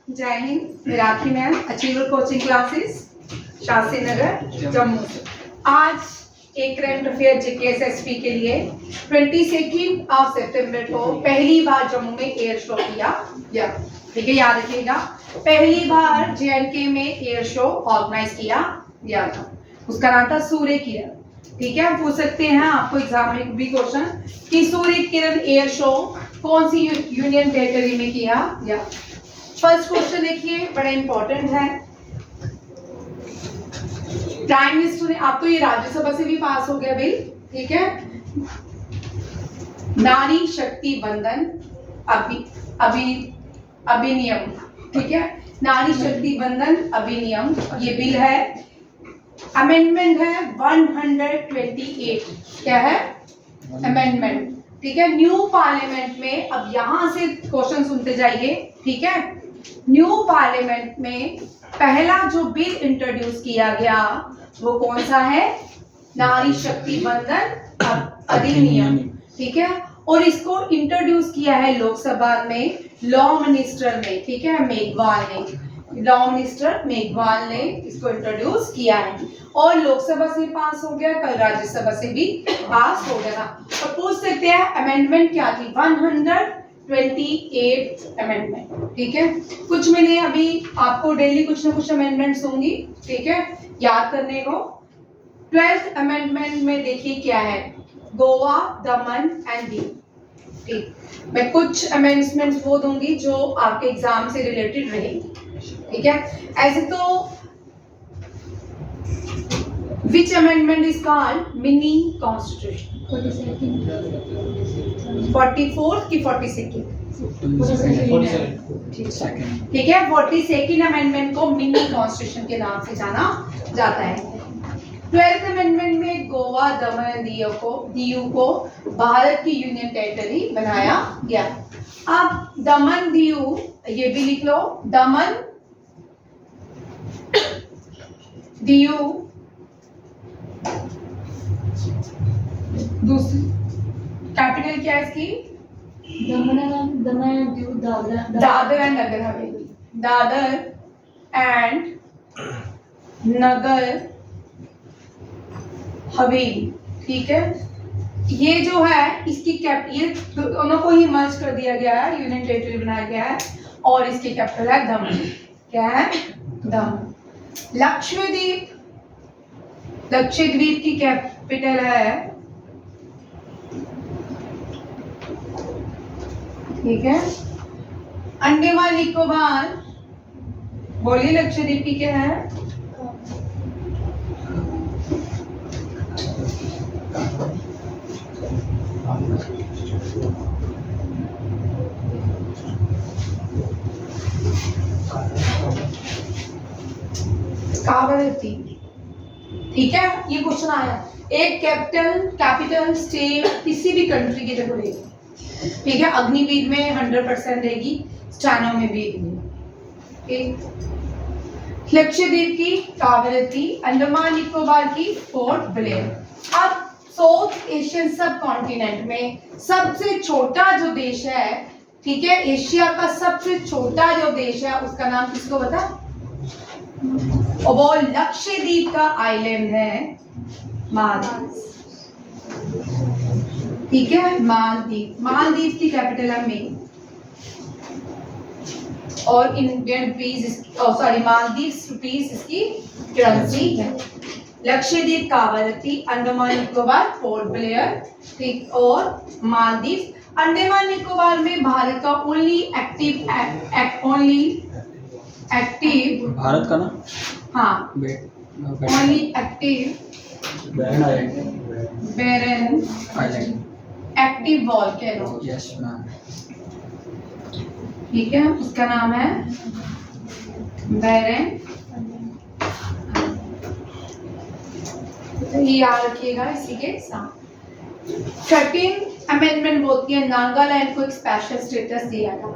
जय हिंद। Rakhi ma'am, achiever coaching classes, Shastri Nagar, Jammu से। आज एक करंट अफेयर जीकेएसएसपी के लिए 22 सितंबर को पहली बार जम्मू में एयर शो किया गया। ठीक है, याद रखिएगा, पहली बार जेएनके में एयर शो ऑर्गेनाइज किया गया था। उसका नाम था सूर्य किरण। ठीक है, पूछ सकते हैं आपको एग्जाम में भी क्वेश्चन कि सूर्य किरण एयर शो कौन सी यूनियन टेरिटरी में किया गया। फर्स्ट क्वेश्चन देखिए, बड़ा इंपॉर्टेंट है। प्राइम मिनिस्टर ने, आप तो ये राज्यसभा से भी पास हो गया भाई, ठीक है। नारी शक्ति बंधन अधिनियम, ठीक है, नारी शक्ति बंधन अधिनियम, ये बिल है। अमेंडमेंट है 128। क्या है? अमेंडमेंट। ठीक है, न्यू पार्लियामेंट में, अब यहां से क्वेश्चन सुनते जाइए, ठीक है। न्यू पार्लियामेंट में पहला जो बिल इंट्रोड्यूस किया गया वो कौन सा है? नारी शक्ति बंधन अधिनियम। ठीक है, और इसको इंट्रोड्यूस किया है लोकसभा में लॉ मिनिस्टर ने, ठीक है, मेघवाल ने। लॉ मिनिस्टर मेघवाल ने इसको इंट्रोड्यूस किया है और लोकसभा से पास हो गया, कल राज्यसभा से भी पास हो गया। और पूछ सकते हैं अमेंडमेंट क्या थी? 128 अमेंडमेंट। ठीक है, कुछ मैंने अभी आपको डेली कुछ ना कुछ अमेंडमेंट्स होंगी, ठीक है, याद करने को। 12th अमेंडमेंट में देखिए क्या है, गोवा, दमन एंड दीव। ठीक, मैं कुछ अमेंडमेंट्स वो दूंगी जो आपके एग्जाम से रिलेटेड रहेगी। ठीक है, ऐसे तो विच amendment is called mini constitution? 44th की 42nd? ठीक है, 42nd अमेंडमेंट को मिनी कॉन्स्टिट्यूशन के नाम से जाना जाता है। 12th अमेंडमेंट में गोवा, दमन, दीव को भारत की यूनियन टेरिटरी बनाया गया। अब दमन, दीव, ये भी लिख लो, दमन, दीव, दूसरी कैपिटल क्या है इसकी? दादर एंड नगर हवेली। दादर एंड नगर हवेली। ठीक है, ये जो है इसकी ये दोनों को ही मर्ज कर दिया गया है, यूनियन टेरिटरी बनाया गया है और इसकी कैपिटल है दमन। क्या है? दमन। लक्षद्वीप, लक्षद्वीप की कैपिटल है, ठीक है, अंडमान निकोबार। बोलिए लक्षद्वीप की क्या है? कावरती। ठीक है, ये क्वेश्चन आया, एक कैपिटल स्टेट किसी भी कंट्री की जब रहेगी, ठीक है, अग्निवीर में 100% रहेगी, स्टैनो में भी रहेगी। लक्षद्वीप की कावरती, अंडमान निकोबार की पोर्ट ब्लेयर। अब साउथ एशियन सब कॉन्टिनेंट में सबसे छोटा जो देश है, ठीक है, एशिया का सबसे छोटा जो देश है उसका नाम किसको बता? और वो लक्षद्वीप का आइलैंड है मालदीव। ठीक है, मालदीव। मालदीव की कैपिटल है मे, और इंडियन रुपीस, मालदीव रुपीस इसकी करेंसी है। लक्षद्वीप कावरती, अंडमान निकोबार पोर्ट ब्लेयर, ठीक, और मालदीव। अंडमान निकोबार में भारत का ओनली एक्टिव भारत का ना, हाँ, ओनली एक्टिव बैरन एक्टिव वॉल्केनो। Yes ma'am. ठीक है, उसका नाम है बैरन। तो ये याद रखिएगा इसी के साथ। 13th अमेंडमेंट बोलती है नागालैंड को एक स्पेशल स्टेटस दिया गया।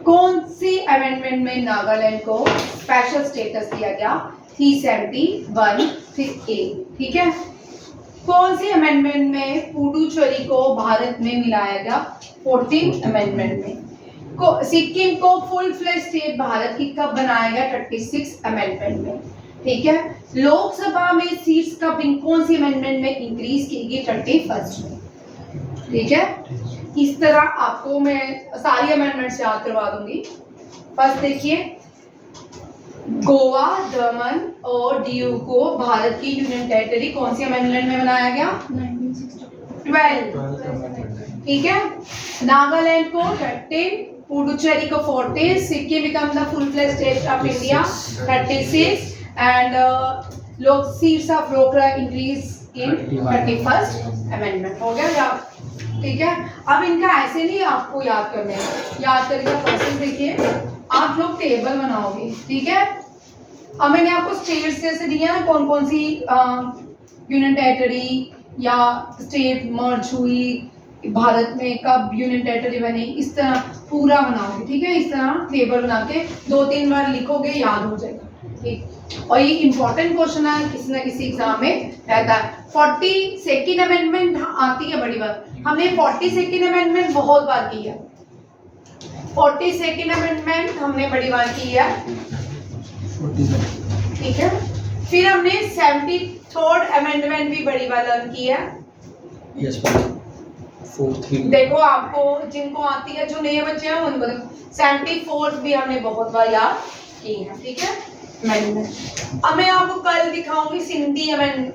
कौन सी अमेंडमेंट में नागालैंड को स्पेशल स्टेटस दिया गया? 371A। ठीक है, कौन सी अमेंडमेंट में पुडुचेरी को भारत में मिलाया गया? 14th अमेंडमेंट में। सिक्किम को फुल फ्लेज स्टेट भारत की कब बनाया गया? 36 अमेंडमेंट में। ठीक है, लोकसभा में सीट्स कब कौन सी अमेंडमेंट में इंक्रीज की गई? 31 में। ठीक है, इस तरह आपको मैं सारी अमेंडमेंट्स याद करवा दूंगी। फर्स्ट देखिए, गोवा, दमन और दीव को भारत की यूनियन टेरिटरी कौन सी अमेंडमेंट में बनाया गया? 12। ठीक है, नागालैंड को 13, पुडुचेरी को 14, Sikkim become the full fledged state of India 36 and Lok seats of रोकरा इंक्रीज इन 31st अमेंडमेंट। हो गया याद? ठीक है, अब इनका ऐसे नहीं आपको याद करना है, याद करके प्रोसेस देखिए, आप लोग टेबल बनाओगे। ठीक है, अब मैंने आपको स्टेट्स जैसे दिया ना, कौन कौन सी यूनियन टेरिटरी या स्टेट मर्ज हुई भारत में, कब यूनियन टेरिटरी बनी, इस तरह पूरा बनाओगे। ठीक है, इस तरह टेबल बना के 2-3 बार लिखोगे, याद हो जाएगा। ठीक, और ये इंपॉर्टेंट क्वेश्चन है, किसी ना किसी एग्जाम में रहता है। 42nd अमेंडमेंट आती है बड़ी बात, हमने 42nd अमेंडमेंट बहुत बार की है। 42nd अमेंडमेंट हमने बड़ी बार की है। ठीक है, फिर हमने 73rd अमेंडमेंट भी बड़ी बार लर्न की है। यस, देखो आपको जिनको आती है, जो नए बच्चे हैं उनको देखो, 74th भी हमने बहुत बार याद की है। ठीक है, अमेंडमेंट। अब मैं आपको कल दिखाऊंगी सिंधी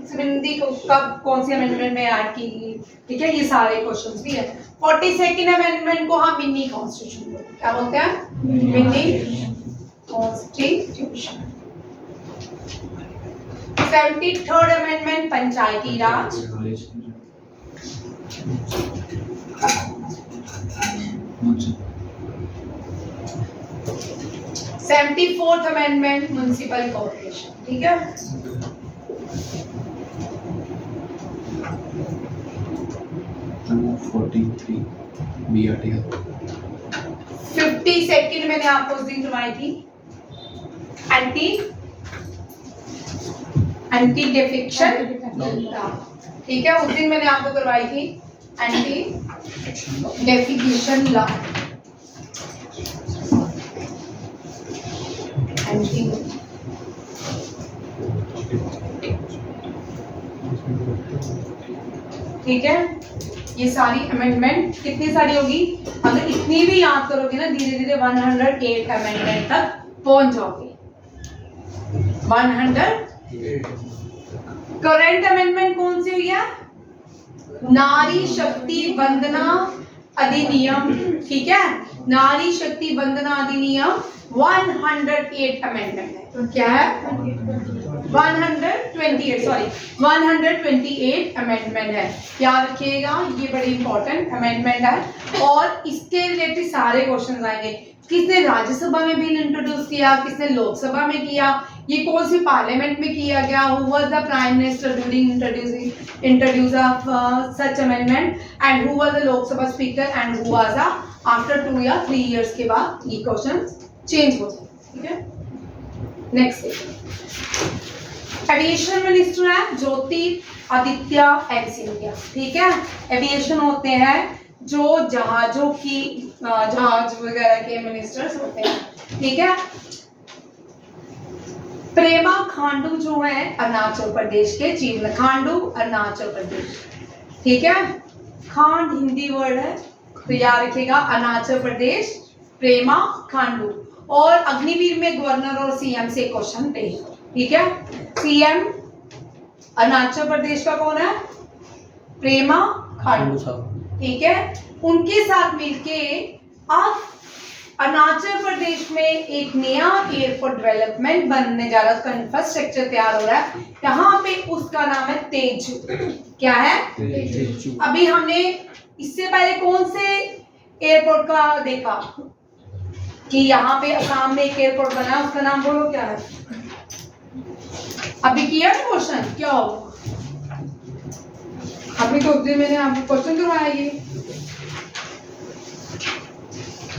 सिंधी को कब कौन सी अमेंडमेंट में ऐड की गई। ठीक है, ये सारे क्वेश्चंस भी है। 42nd अमेंडमेंट को हम मिनी कॉन्स्टिट्यूशन बोलते हैं। क्या बोलते हैं? Mini constitution. 73rd अमेंडमेंट पंचायती राज। 74th amendment municipal corporation. ठीक है, बी आर्टिकल। 52nd मैंने आपको उस दिन करवाई थी, एंटी डिफेक्शन। ठीक है, उस दिन मैंने आपको करवाई थी एंटी डेफिकेशन लॉ। ठीक है, ये सारी अमेंडमेंट कितनी सारी होगी? अगर इतनी भी याद करोगे ना, धीरे धीरे 108 अमेंडमेंट तक पहुंच जाओगे। 108। करंट अमेंडमेंट कौन सी हुई है? नारी शक्ति वंदना अधिनियम। ठीक है, नारी शक्ति वंदना अधिनियम 108 अमेंडमेंट है। तो क्या है? 128 अमेंडमेंट है। याद रखिएगा, ये बड़ी इंपॉर्टेंट अमेंडमेंट है और इसके रिलेटेड सारे क्वेश्चन आएंगे। किसने राज्यसभा में बिल इंट्रोड्यूस किया, किसने लोकसभा में किया, ये कौन सी पार्लियामेंट में किया गया, who was the prime minister during introduce of such amendment and who was the Lok Sabha speaker and who was the after 2 या 3 इयर्स के बाद ये क्वेश्चन चेंज हो जाए। ठीक है, नेक्स्ट एविएशन मिनिस्टर है ज्योतिरादित्य सिंधिया। ठीक है, एविएशन होते हैं जो जहाजों की जहाज वगैरह के मिनिस्टर्स होते हैं। ठीक है, प्रेमा खांडू जो है अरुणाचल प्रदेश के चीफ, खांडू अरुणाचल प्रदेश। ठीक है, खांड हिंदी वर्ड है, तो याद रखिएगा अरुणाचल प्रदेश प्रेमा खांडू। और अग्निवीर में गवर्नर और सीएम से क्वेश्चन थे। ठीक है, सीएम अरुणाचल प्रदेश का कौन है? प्रेमा खांडू। ठीक है, उनके साथ मिलके अब अरुणाचल प्रदेश में एक नया एयरपोर्ट डेवलपमेंट बनने जा रहा है, उसका इंफ्रास्ट्रक्चर तैयार हो रहा है। यहाँ पे उसका नाम है तेजू। क्या है? तेजू। अभी हमने इससे पहले कौन से एयरपोर्ट का देखा कि यहाँ पे असम में एक एयरपोर्ट बना है, उसका नाम बोलो क्या है? अभी किया ना क्वेश्चन, क्या होगा? अभी तो दिन मैंने आपको क्वेश्चन करवाया ये।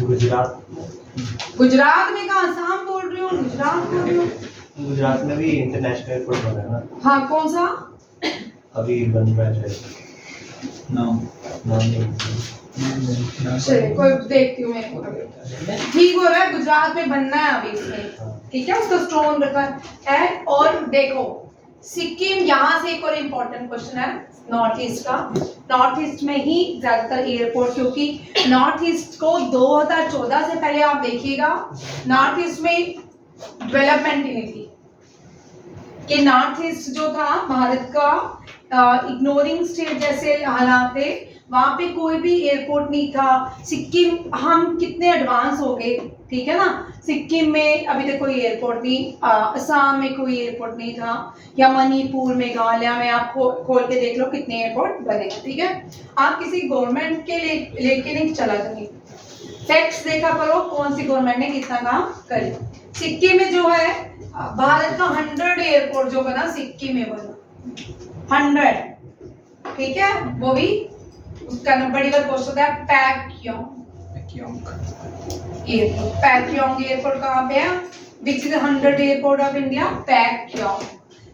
गुजरात में कहा? असम बोल रही हो, गुजरात बोल रही हो? गुजरात में भी इंटरनेशनल एयरपोर्ट बना है ना? हाँ, कौन सा? अभी बन रहा है। नाम चलिए कोई देखती हूँ मैं, ठीक हो रहा है, गुजरात में बनना है अभी इसमें, ठीक है, उसको स्टोन रखा है। और देखो सिक्किम, यहाँ से एक और इम्पोर्टेंट क्वेश्चन है नॉर्थ ईस्ट का। नॉर्थ ईस्ट में ही ज्यादातर एयरपोर्ट, क्योंकि नॉर्थ ईस्ट को 2014 से पहले आप देखिएगा नॉर्थ ईस्ट में डेवलपमेंट ही नहीं थी, कि नॉर्थ ईस्ट जो था भारत का इग्नोरिंग स्टेट जैसे हालात थे, वहां पे कोई भी एयरपोर्ट नहीं था। सिक्किम, हम कितने एडवांस हो गए, ठीक है ना। सिक्किम में अभी तक कोई एयरपोर्ट नहीं, असम में कोई एयरपोर्ट नहीं था, या मणिपुर, मेघालय में आप खोल के देख लो कितने एयरपोर्ट बने, ठीक है। आप किसी गवर्नमेंट के लेके नहीं चला जाएंगे, फैक्ट्स देखा करो कौन सी गवर्नमेंट ने कितना काम करे। सिक्किम में जो है भारत का 100 एयरपोर्ट जो बना सिक्किम में बना 100, ठीक है। वो भी उसका बड़ी बार क्वेश्चन होता है पैक्योंग एयरपोर्ट। पैक्योंग एयरपोर्ट कहाँ पे है, which is 100 airport of India, Pakyong,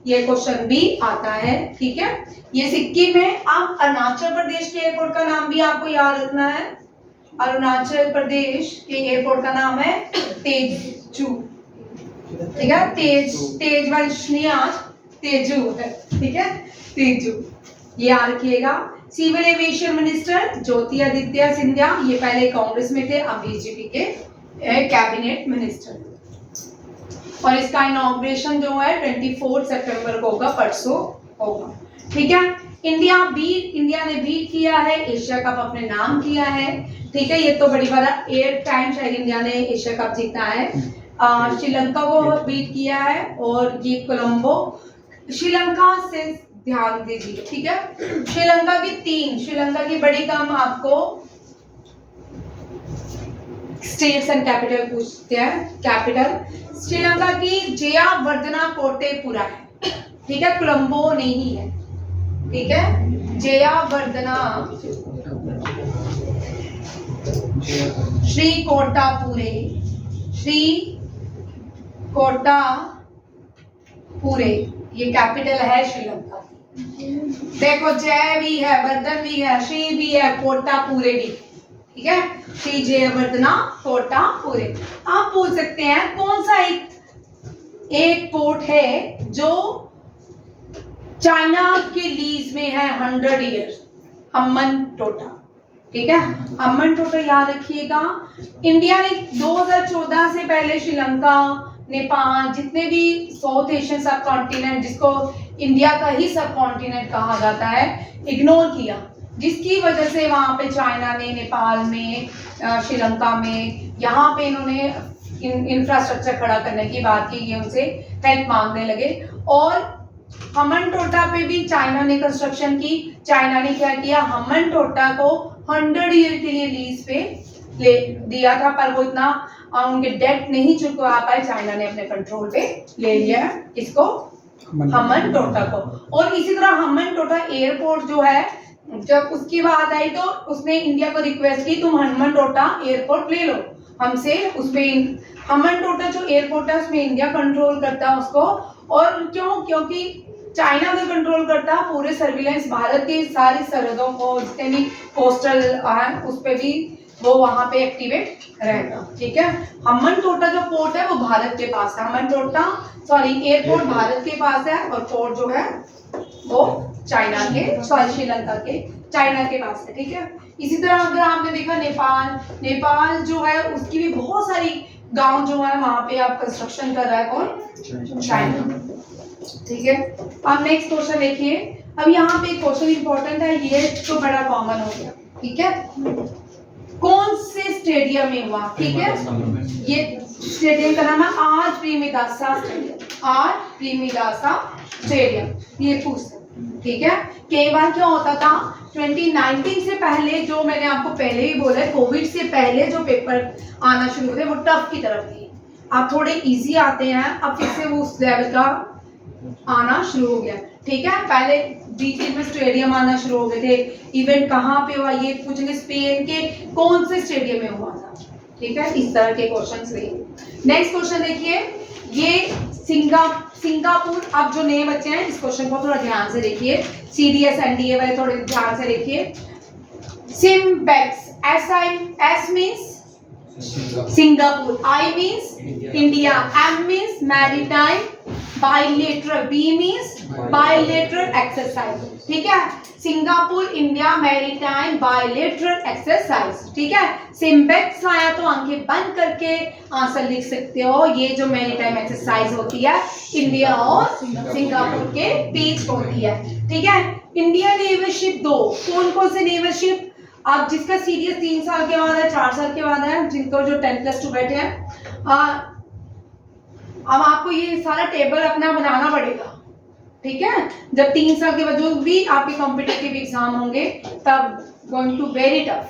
ये क्वेश्चन भी आता है, ठीक है। ये सिक्किम में। अब अरुणाचल प्रदेश के एयरपोर्ट का नाम भी आपको याद रखना है। अरुणाचल प्रदेश के एयरपोर्ट का नाम है तेजू, ठीक है। तेजवंश नहीं, आज तेजू है, ठीक है, तेजू, ये याद रखिएगा। सिविल एविएशन मिनिस्टर ज्योति आदित्य सिंधिया, ये पहले कांग्रेस में थे, अब बीजेपी के कैबिनेट मिनिस्टर। और इसका इनॉग्रेशन जो है 24 सितंबर को होगा, परसों होगा, ठीक है। इंडिया ने बीट किया है, एशिया कप अपने नाम किया है, ठीक है। ये तो बड़ी बात, 8 टाइम शायद इंडिया ने एशिया कप जीता है। श्रीलंका को बीट किया है, और ये कोलंबो, श्रीलंका से ध्यान दीजिए, ठीक है। श्रीलंका की बड़ी काम आपको स्टेट्स एंड कैपिटल पूछते हैं। कैपिटल श्रीलंका की जयावर्धना कोटेपुरा है, ठीक है, कोलंबो नहीं है, ठीक है। जयावर्धना श्रीकोटापुरे, ये कैपिटल है श्रीलंका। देखो जय भी है, वर्धन भी है, श्री भी है, कोटापुरे भी, ठीक है। श्री जयवर्धना कोटापुरे। आप पूछ सकते हैं कौन सा एक पोर्ट है जो चाइना के लीज में है 100 ईयर्स, हम्बनटोटा, ठीक है। हम्बनटोटा याद रखिएगा। इंडिया ने 2014 से पहले श्रीलंका, नेपाल, जितने भी साउथ एशियन सब कॉन्टिनेंट, जिसको इंडिया का ही सब कॉन्टिनेंट कहा जाता है, इग्नोर किया, जिसकी वजह से वहां पे चाइना ने, नेपाल में, श्रीलंका में, यहाँ पे इन्होंने इंफ्रास्ट्रक्चर खड़ा करने की बात की, ये उनसे हेल्प मांगने लगे। और हम्बनटोटा पे भी चाइना ने कंस्ट्रक्शन की। चाइना ने क्या किया, हम्बनटोटा को 100 ईयर के लिए लीज पे ले दिया था, पर वो इतना उनके डेट नहीं चुका पाए, चाइना ने अपने कंट्रोल पे ले लिया इसको, हम्बनटोटा को। और इसी तरह हम्बनटोटा एयरपोर्ट जो है, जब उसकी बात आई तो उसने इंडिया को रिक्वेस्ट की तुम हम्बनटोटा एयरपोर्ट ले लो हमसे। उसमें हम्बनटोटा जो एयरपोर्ट है उसमें इंडिया कंट्रोल करता है उसको। और क्यों, क्योंकि चाइना में कंट्रोल करता है पूरे सर्विलेंस, भारत की सारी सरहदों को, जितने भी कोस्टल है उस पे भी वो वहां पे एक्टिवेट रहेगा, ठीक है। हम्बनटोटा जो पोर्ट है वो भारत के पास है, एयरपोर्ट भारत के पास है, और पोर्ट जो है वो चाइना के, श्रीलंका के, चाइना के पास है, ठीक है। इसी तरह अगर आपने देखा नेपाल जो है उसकी भी बहुत सारी गांव जो है वहां पे आप कंस्ट्रक्शन कर रहा है कौन, चाइना, ठीक है। अब नेक्स्ट क्वेश्चन देखिए। अब यहाँ पे क्वेश्चन इंपॉर्टेंट है, ये तो बड़ा कॉमन हो गया, ठीक है। कौन से स्टेडियम में हुआ, ठीक है। ये स्टेडियम का नाम है R Premadasa stadium, R Premadasa stadium, ये पूछ सकते, ठीक है। कई बार क्या होता था 2019 से पहले, जो मैंने आपको पहले ही बोला है, कोविड से पहले जो पेपर आना शुरू हुए वो टफ की तरफ थे, अब थोड़े इजी आते हैं, अब फिर से वो उस लेवल का आना शुरू हो गया, ठीक है। पहले बीच में स्टेडियम आना शुरू हो गए थे। इवेंट कहाँ पे हुआ, ये पूछेंगे स्पेन के कौन से स्टेडियम में हुआ था, ठीक है। इस तरह के क्वेश्चंस लेंगे। नेक्स्ट क्वेश्चन देखिए, ये सिंगापुर। अब जो नए बच्चे हैं इस क्वेश्चन को थोड़ा ध्यान से देखिए, CDS NDA वाले थोड़े ध्यान से देखिए। SIMBEX S means Singapore, I means India, M means maritime, bilateral, B means bilateral exercise. ठीक है, Singapore India maritime bilateral exercise. ठीक है, सिम्बेक्स आया तो आंखें बंद करके आंसर लिख सकते हो. ये जो मैरीटाइम एक्सरसाइज होती है इंडिया और सिंगापुर के बीच होती है. ठीक है, इंडियन नेवल शिप 2, कौन कौन से नेवल शिप? अब जिसका सीडीएस 3 साल के बाद है, 4 साल के बाद है, जिनको जो 10+2 बैठे हैं, अब आपको ये सारा टेबल अपना बनाना पड़ेगा. ठीक है, जब 3 साल के बाद जो भी आपके कॉम्पिटिटिव एग्जाम होंगे तब गोइंग टू वेरी टफ.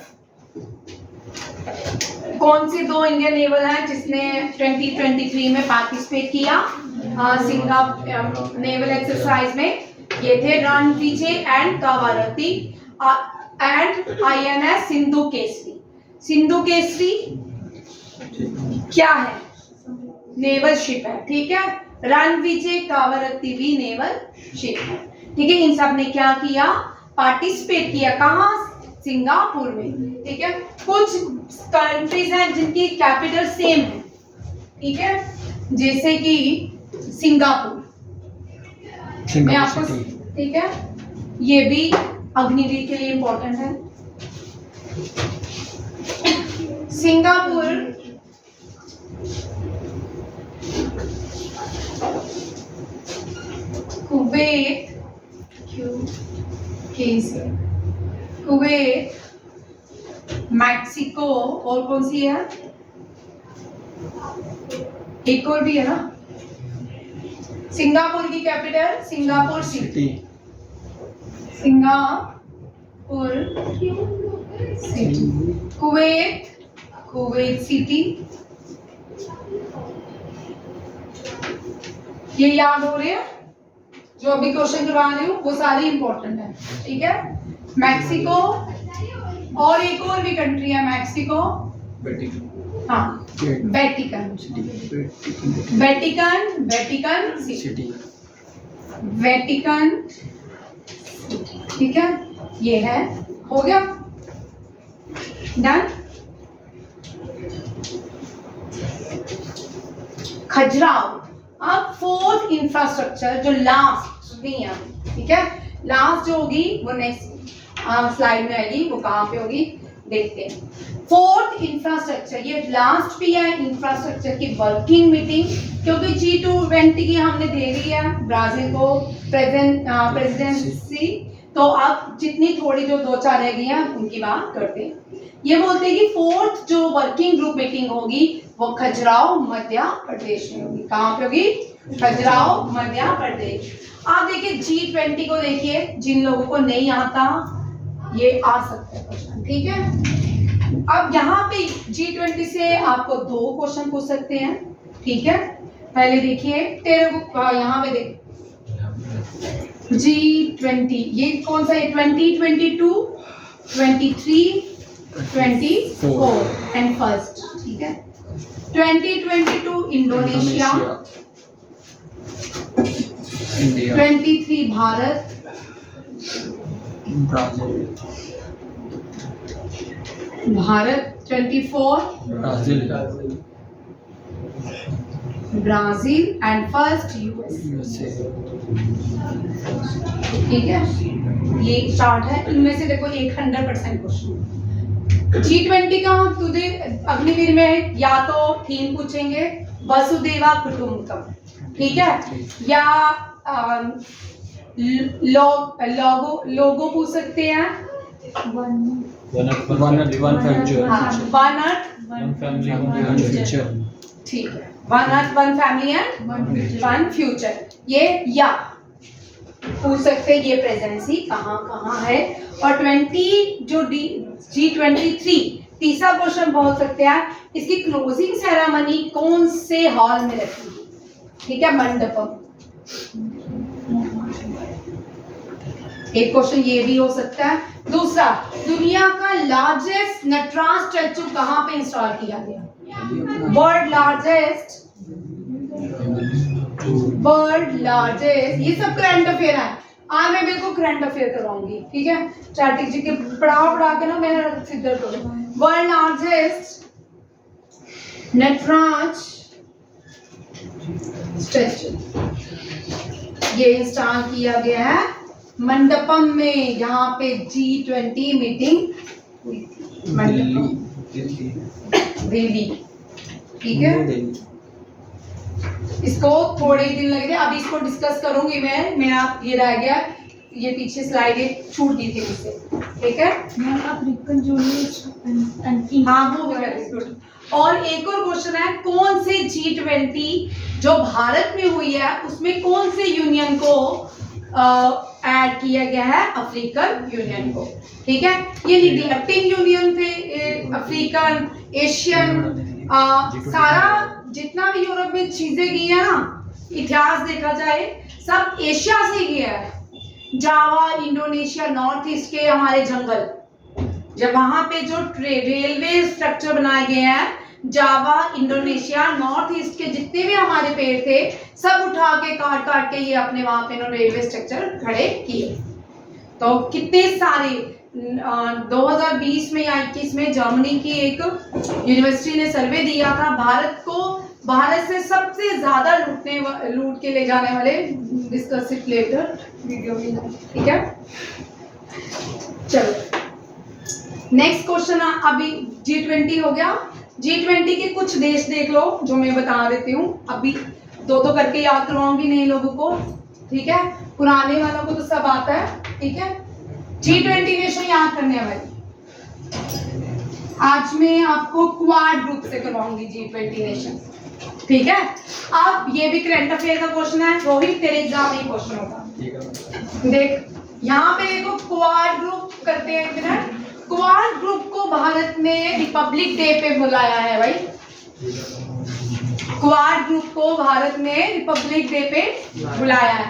कौन से 2 इंडियन नेवल हैं जिसने 2023 में पार्टिसिपेट किया सिंगापुर नेवल एक्सरसाइज में? ये थे Ranvijay and Kavaratti and INS Sindhu Kesari. Sindhu Kesari क्या है? नेवल शिप है. ठीक है, रणविजय कावारती भी नेवल शिप है. ठीक है, इन सब ने क्या किया? पार्टिसिपेट किया. कहाँ? सिंगापुर में. ठीक है, कुछ कंट्रीज हैं जिनकी कैपिटल सेम है. ठीक है, जैसे कि सिंगापुर. मैं आपको, ठीक है, ये भी अग्निवीर के लिए इंपॉर्टेंट है. सिंगापुर कुवैत, कुवैत, मैक्सिको और कौन सी है? एक और भी है ना. सिंगापुर की capital Singapore city. Singapore city. Kuwait, Kuwait city. ये याद हो रहे हैं? जो अभी क्वेश्चन करवा रही हूँ वो सारी इंपॉर्टेंट है. ठीक है, मैक्सिको और एक और भी कंट्री है मैक्सिको. हाँ, Vatican, Vatican, Vatican city, Vatican. ठीक है, ये है. हो गया? डन. खजुराहो. अब 4th इंफ्रास्ट्रक्चर जो लास्ट नहीं है. ठीक है, लास्ट जो होगी वो नेक्स्ट स्लाइड में आएगी. वो कहाँ पे होगी देखते हैं. 4th इंफ्रास्ट्रक्चर, ये लास्ट भी है इंफ्रास्ट्रक्चर की वर्किंग मीटिंग, क्योंकि G20 की हमने दे दी है ब्राजील को प्रेसिडेंसी. तो अब जितनी थोड़ी जो 2-4 रह गई हैं उनकी बात करते हैं. ये बोलते हैं कि 4th जो वर्किंग ग्रुप मीटिंग होगी वो खजुराहो मध्य प्रदेश में होगी. कहाँ पे होगी? खजुराहो मध्य प्रदेश. आप देखिए G20 को देखिए, जिन लोगों को नहीं आता ये आ सकता है क्वेश्चन. ठीक है, अब यहाँ पे G20 से आपको 2 क्वेश्चन पूछ सकते हैं. ठीक है, पहले देखिए तेरे को यहाँ पे देख G20, ये कौन सा है? 2022, 23, 24 एंड फर्स्ट. ठीक है, 2022 Indonesia, 23 Bharat, Bharat, 24 Brazil and first USA. ठीक है, ये चार्ट है. इनमें से देखो 100% क्वेश्चन. G20 का तुझे अग्निवीर में या तो थीम पूछेंगे वसुदेवा कुटुंबकम. ठीक है, या लोगो पूछ सकते हैं. One future. ठीक है, one earth one family and one future. ये या पूछ सकते हैं ये प्रेजेंसी कहाँ कहाँ है. और 20 जो G23 तीसरा क्वेश्चन पूछ सकते हैं, इसकी क्लोजिंग सेरेमनी कौन से हॉल में रखी है. ठीक है, मंडपम. एक क्वेश्चन ये भी हो सकता है. दूसरा, दुनिया का लार्जेस्ट नटराज स्टैचू कहाँ पे इंस्टॉल किया गया? वर्ल्ड लार्जेस्ट, ये सब करंट अफेयर है. आज मैं बिल्कुल करंट अफेयर करवाऊंगी, ठीक है। स्ट्रैटेजी के पढ़ा के ना मेरा सिर दर्द हो गया। वर्ल्ड लार्जेस्ट नटराज स्टैचू ये इंस्टॉल किया गया है मंडपम में, यहाँ पे G20 मीटिंग हुई थी मंडपम दिल्ली, ठीक है। इसको थोड़े ही दिन लगे थे, अभी इसको डिस्कस करूंगी मैं, मेरा ये रह गया, ये पीछे स्लाइड छूट गई थी मुझसे, ठीक है। अफ्रीकन जूनियर हाँ वो वेरी गुड। और एक और क्वेश्चन है, कौन से G20 जो भारत में हुई है उसमें कौन से यूनियन को ऐड किया गया है? अफ्रीकन यूनियन को, ठीक है। ये निग्लेक्टिंग यूनियन थे, अफ्रीकन, एशियन, सारा जितना भी यूरोप में चीजें की है ना, इतिहास देखा जाए सब एशिया से गया है। जावा, इंडोनेशिया, नॉर्थ ईस्ट के हमारे जंगल, जब वहां पे जो रेलवे स्ट्रक्चर बनाए गए हैं, जावा, इंडोनेशिया, नॉर्थ ईस्ट के जितने भी हमारे पेड़ थे सब उठा के काट के ये अपने वहां पे रेलवे स्ट्रक्चर खड़े किए। तो कितने सारे 2020 में या 21 में जर्मनी की एक यूनिवर्सिटी ने सर्वे दिया था, भारत से सबसे ज्यादा लूट के ले जाने वाले, डिस्कस इट लेटर वीडियो में, ठीक है। चलो नेक्स्ट क्वेश्चन, अभी G20 हो गया। G20 के कुछ देश देख लो जो मैं बता देती हूँ, अभी दो करके याद करवाऊंगी नए लोगों को, ठीक है। पुराने वालों को तो सब आता है, ठीक है। G20 नेशन याद करने हैं भाई। आज मैं आपको क्वाड ग्रुप से करवाऊंगी G20 नेशन, ठीक है। अब ये भी करंट अफेयर का क्वेश्चन है, रोहित तेरे एग्जाम में क्वेश्चन होगा। देख यहाँ पे देखो, क्वाड ग्रुप करते हैं एक मिनट। क्वाड ग्रुप को भारत में रिपब्लिक डे पे बुलाया है भाई। क्वाड ग्रुप को भारत में रिपब्लिक डे पे बुलाया है।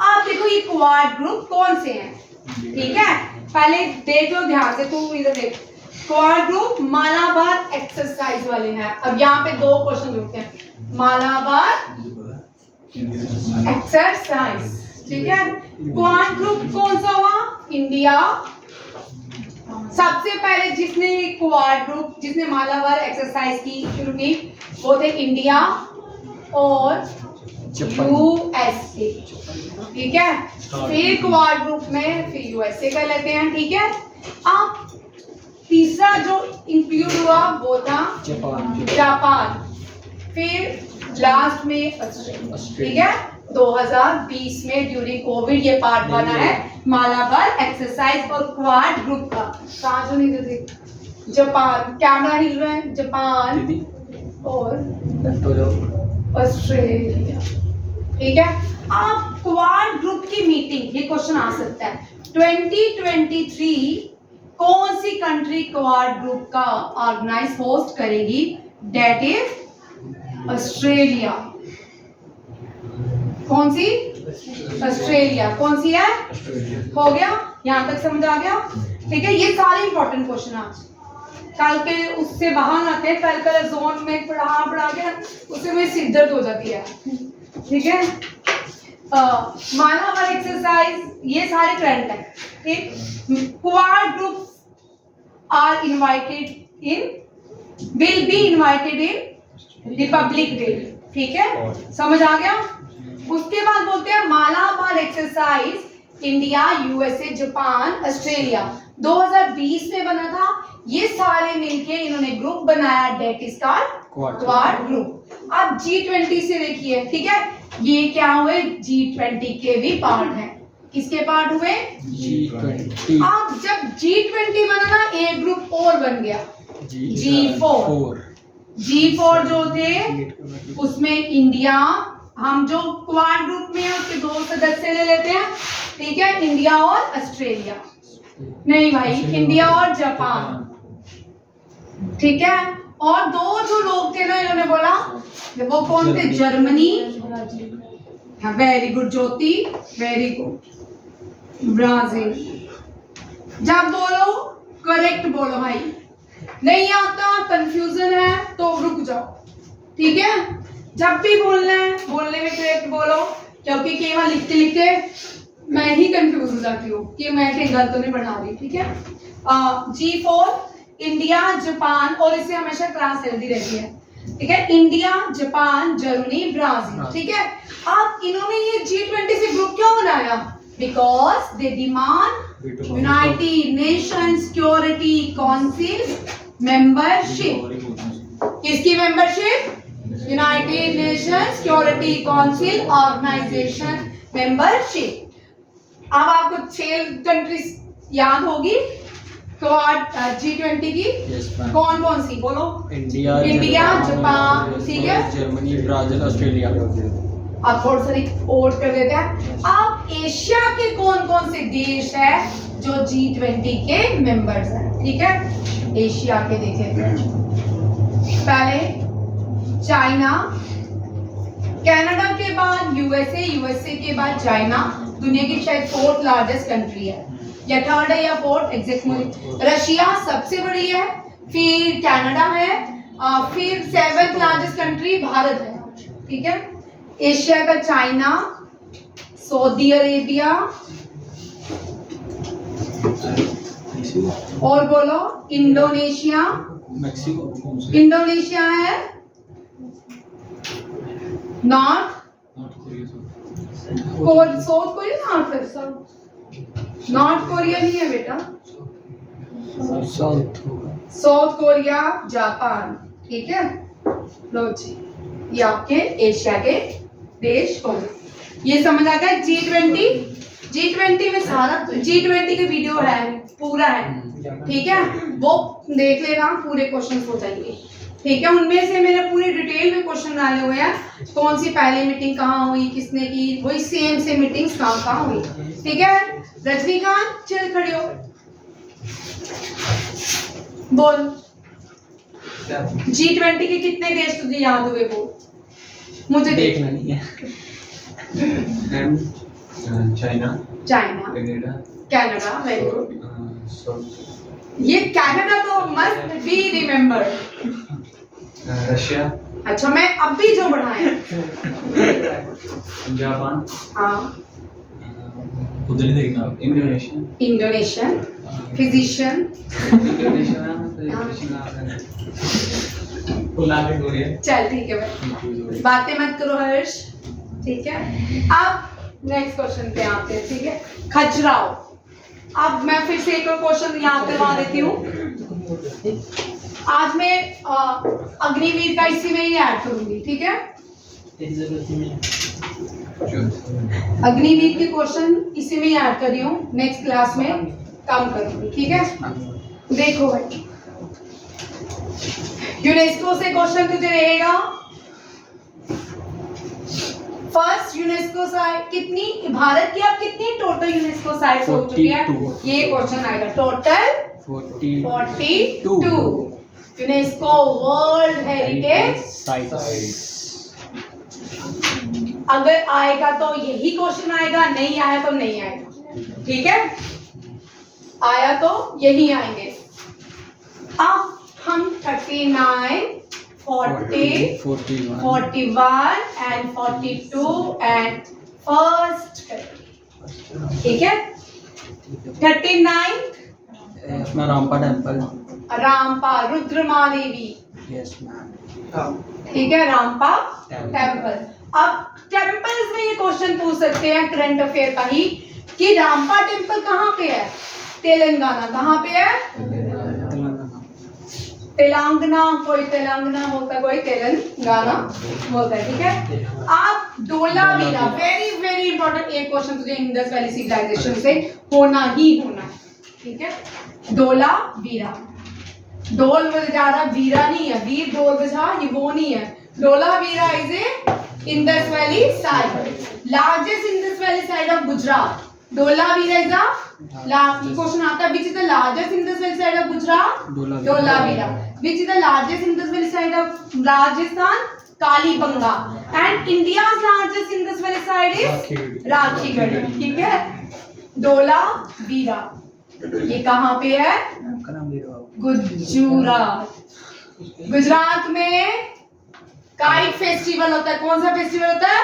आप देखो ये क्वाड ग्रुप कौन से हैं, ठीक है। पहले देख लो ध्यान से, तू इधर देख। क्वाड ग्रुप मालाबार एक्सरसाइज वाले हैं। अब यहाँ पे दो क्वेश्चन जुड़ते हैं, मालाबार एक्सरसाइज, ठीक है। क्वाड ग्रुप कौन सा हुआ? इंडिया। सबसे पहले जिसने क्वाड ग्रुप, जिसने मालाबार एक्सरसाइज की शुरू की, वो थे इंडिया और यूएसए, ठीक है। फिर क्वाड ग्रुप में फिर यूएसए कर लेते हैं, ठीक है। अब तीसरा जो इंक्लूड हुआ वो था जापान, फिर लास्ट में ऑस्ट्रेलिया, ठीक है। 2020 में ड्यूरिंग कोविड ये पार्ट बना है मालाबार एक्सरसाइज और क्वाड ग्रुप का। कहाँ जो नहीं थे, जापान, कैमरा हिल रहा है, जापान और ऑस्ट्रेलिया, ठीक है। अब क्वाड ग्रुप की मीटिंग, ये क्वेश्चन आ सकता है, 2023 कौन सी कंट्री क्वाड ग्रुप का ऑर्गेनाइज होस्ट करेगी? That is Australia. कौन सी? ऑस्ट्रेलिया। कौन सी है? हो गया, यहां तक समझ आ गया, ठीक है। ये सारे इंपॉर्टेंट क्वेश्चन आज, कल के उससे बाहर आते हैं, कल जोन में पढ़ा के उससे मेरी सिर दर्द हो जाती है, ठीक है। मालाबार एक्सरसाइज, ये सारे करंट है, ठीक। Quad group are invited in, will be invited in republic day, ठीक है, समझ आ गया। उसके बाद बोलते हैं Malabar exercise India, USA, Japan, Australia 2020 में बना था। ये सारे मिलके इन्होंने ग्रुप बनाया, that is called quad group. अब G20 से देखिए, ठीक है, ये क्या हुए? G20 के भी पार्ट हैं। किसके पार्ट हुए? G20। अब जब G20 बना ना, एक ग्रुप और बन गया, G4 जो थे उसमें इंडिया, हम जो क्वाड ग्रुप में है उसके 2 सदस्य ले लेते हैं, ठीक है, इंडिया और ऑस्ट्रेलिया, नहीं भाई, इंडिया और जापान, ठीक है। और 2 जो लोग थे ना, इन्होंने बोला, वो कौन थे? जर्मनी, वेरी गुड ज्योति, वेरी गुड, ब्राजील। जब बोलो करेक्ट बोलो भाई, नहीं आता कंफ्यूजन है तो रुक जाओ, ठीक है। जब भी बोलना है, बोलने में करेक्ट बोलो, क्योंकि केवल लिखते लिखते मैं ही कंफ्यूज हो जाती हूँ कि मैं कहीं गलत तो नहीं पढ़ा रही, ठीक है। G4 इंडिया, जापान, और इससे हमेशा क्लास हेल्दी रहती है, ठीक है। इंडिया, जापान, जर्मनी, ब्राजील, ठीक है। अब इन्होंने ये G20 से ग्रुप क्यों बनाया? Because they demand United Nation Security Council membership. किसकी membership? United Nation Security Council organisation membership. अब आपको 6 कंट्रीज याद होगी G20 की, कौन कौन सी बोलो? इंडिया, जापान, ठीक है, जर्मनी, ब्राजील, ऑस्ट्रेलिया। अब थोड़ा सा और कर देते हैं। अब एशिया के कौन कौन से देश है जो G20 के मेंबर्स हैं, ठीक है। एशिया के देख लेते हैं। पहले चाइना, कनाडा के बाद यूएसए, यूएसए के बाद चाइना, दुनिया की शायद 4th लार्जेस्ट कंट्री है, या 3rd है या 4th एग्जैक्ट मुझे। रशिया सबसे बड़ी है, फिर कनाडा है, फिर 7th लार्जेस्ट कंट्री भारत है, ठीक है। एशिया का चाइना, सऊदी अरेबिया, और बोलो इंडोनेशिया। मैक्सिको, इंडोनेशिया है north, south Korea, north Korea नहीं है बेटा, साउथ कोरिया, जापान, ठीक है। लो जी, ये आपके एशिया के देश हो गए। ये समझ आ गया। G20 में सारा G20 के वीडियो है, पूरा है, ठीक है, वो देख लेना, पूरे क्वेश्चन हो जाएंगे, ठीक है। उनमें से मैंने पूरी डिटेल में क्वेश्चन डाले हुए हैं, कौन सी पहली मीटिंग कहाँ हुई, किसने की, वही सेम मीटिंग्स कहाँ हुई, ठीक है। रजनीकांत चल खड़े हो, बोल G20 के कितने देश तुझे याद हुए वो मुझे देखना नहीं है। China, Canada, very good. ये कनाडा तो मस्ट बी रिमेम्बर। रशिया, अच्छा, मैं अब भी जो बढ़ाए, जापान, हाँ, उधर ही देखना। इंडोनेशिया, फिजिशियन, चल ठीक है भाई, बातें मत करो हर्ष, ठीक है। अब नेक्स्ट क्वेश्चन पे आते हैं, ठीक है। खजुराहो। अब मैं फिर से एक और क्वेश्चन याद करवा देती हूँ। आज मैं अग्निवीर का इसी में ही ऐड करूंगी, ठीक है। अग्निवीर के क्वेश्चन इसी में ही ऐड कर रही हूँ, नेक्स्ट क्लास में कम करूंगी, ठीक है। देखो भाई, यूनेस्को से क्वेश्चन तुझे रहेगा। फर्स्ट यूनेस्को साइट कितनी, भारत की अब कितनी टोटल यूनेस्को साइट्स हो चुकी है, ये क्वेश्चन आएगा। Total 42 UNESCO world heritage sites. अगर आएगा तो यही क्वेश्चन आएगा, नहीं आया तो नहीं आएगा, ठीक है। आया तो यही आएंगे। अब हम 39, 40, 41 and 42 and first, ठीक है। 39 अपना रामपा टेम्पल, रामपा रुद्रमा देवी, यस मैम, ठीक है, रामपा टेम्पल। अब टेम्पल्स में ये क्वेश्चन पूछ सकते हैं करंट अफेयर का ही, कि रामपा टेम्पल कहाँ पे है? तेलंगाना। कहाँ पे है? तेलंगाना, कोई तेलंगाना बोलता है, कोई तेलंगाना बोलता है, ठीक है। आप धोलावीरा, वेरी वेरी इंपॉर्टेंट, एक क्वेश्चन तुझे इंडस वैली सिविलाइजेशन से होना ही होना है, ठीक है। धोलावीरा, ढोल बजा रहा, वीरा नहीं है, वीर ढोल बजा, ये वो नहीं है। Dholavira is a Indus valley site, largest Indus valley site of Gujarat. Dholavira is the question आता है, which is the largest Indus Valley site of Gujarat? Dholavira. Which is the largest Indus Valley site of Rajasthan? Kalibanga. And India's largest Indus Valley site is Rakhigarh, ठीक है। धोलावीरा ये कहाँ पे है? गुजरात। गुजरात में kite festival होता है। कौन सा फेस्टिवल होता है?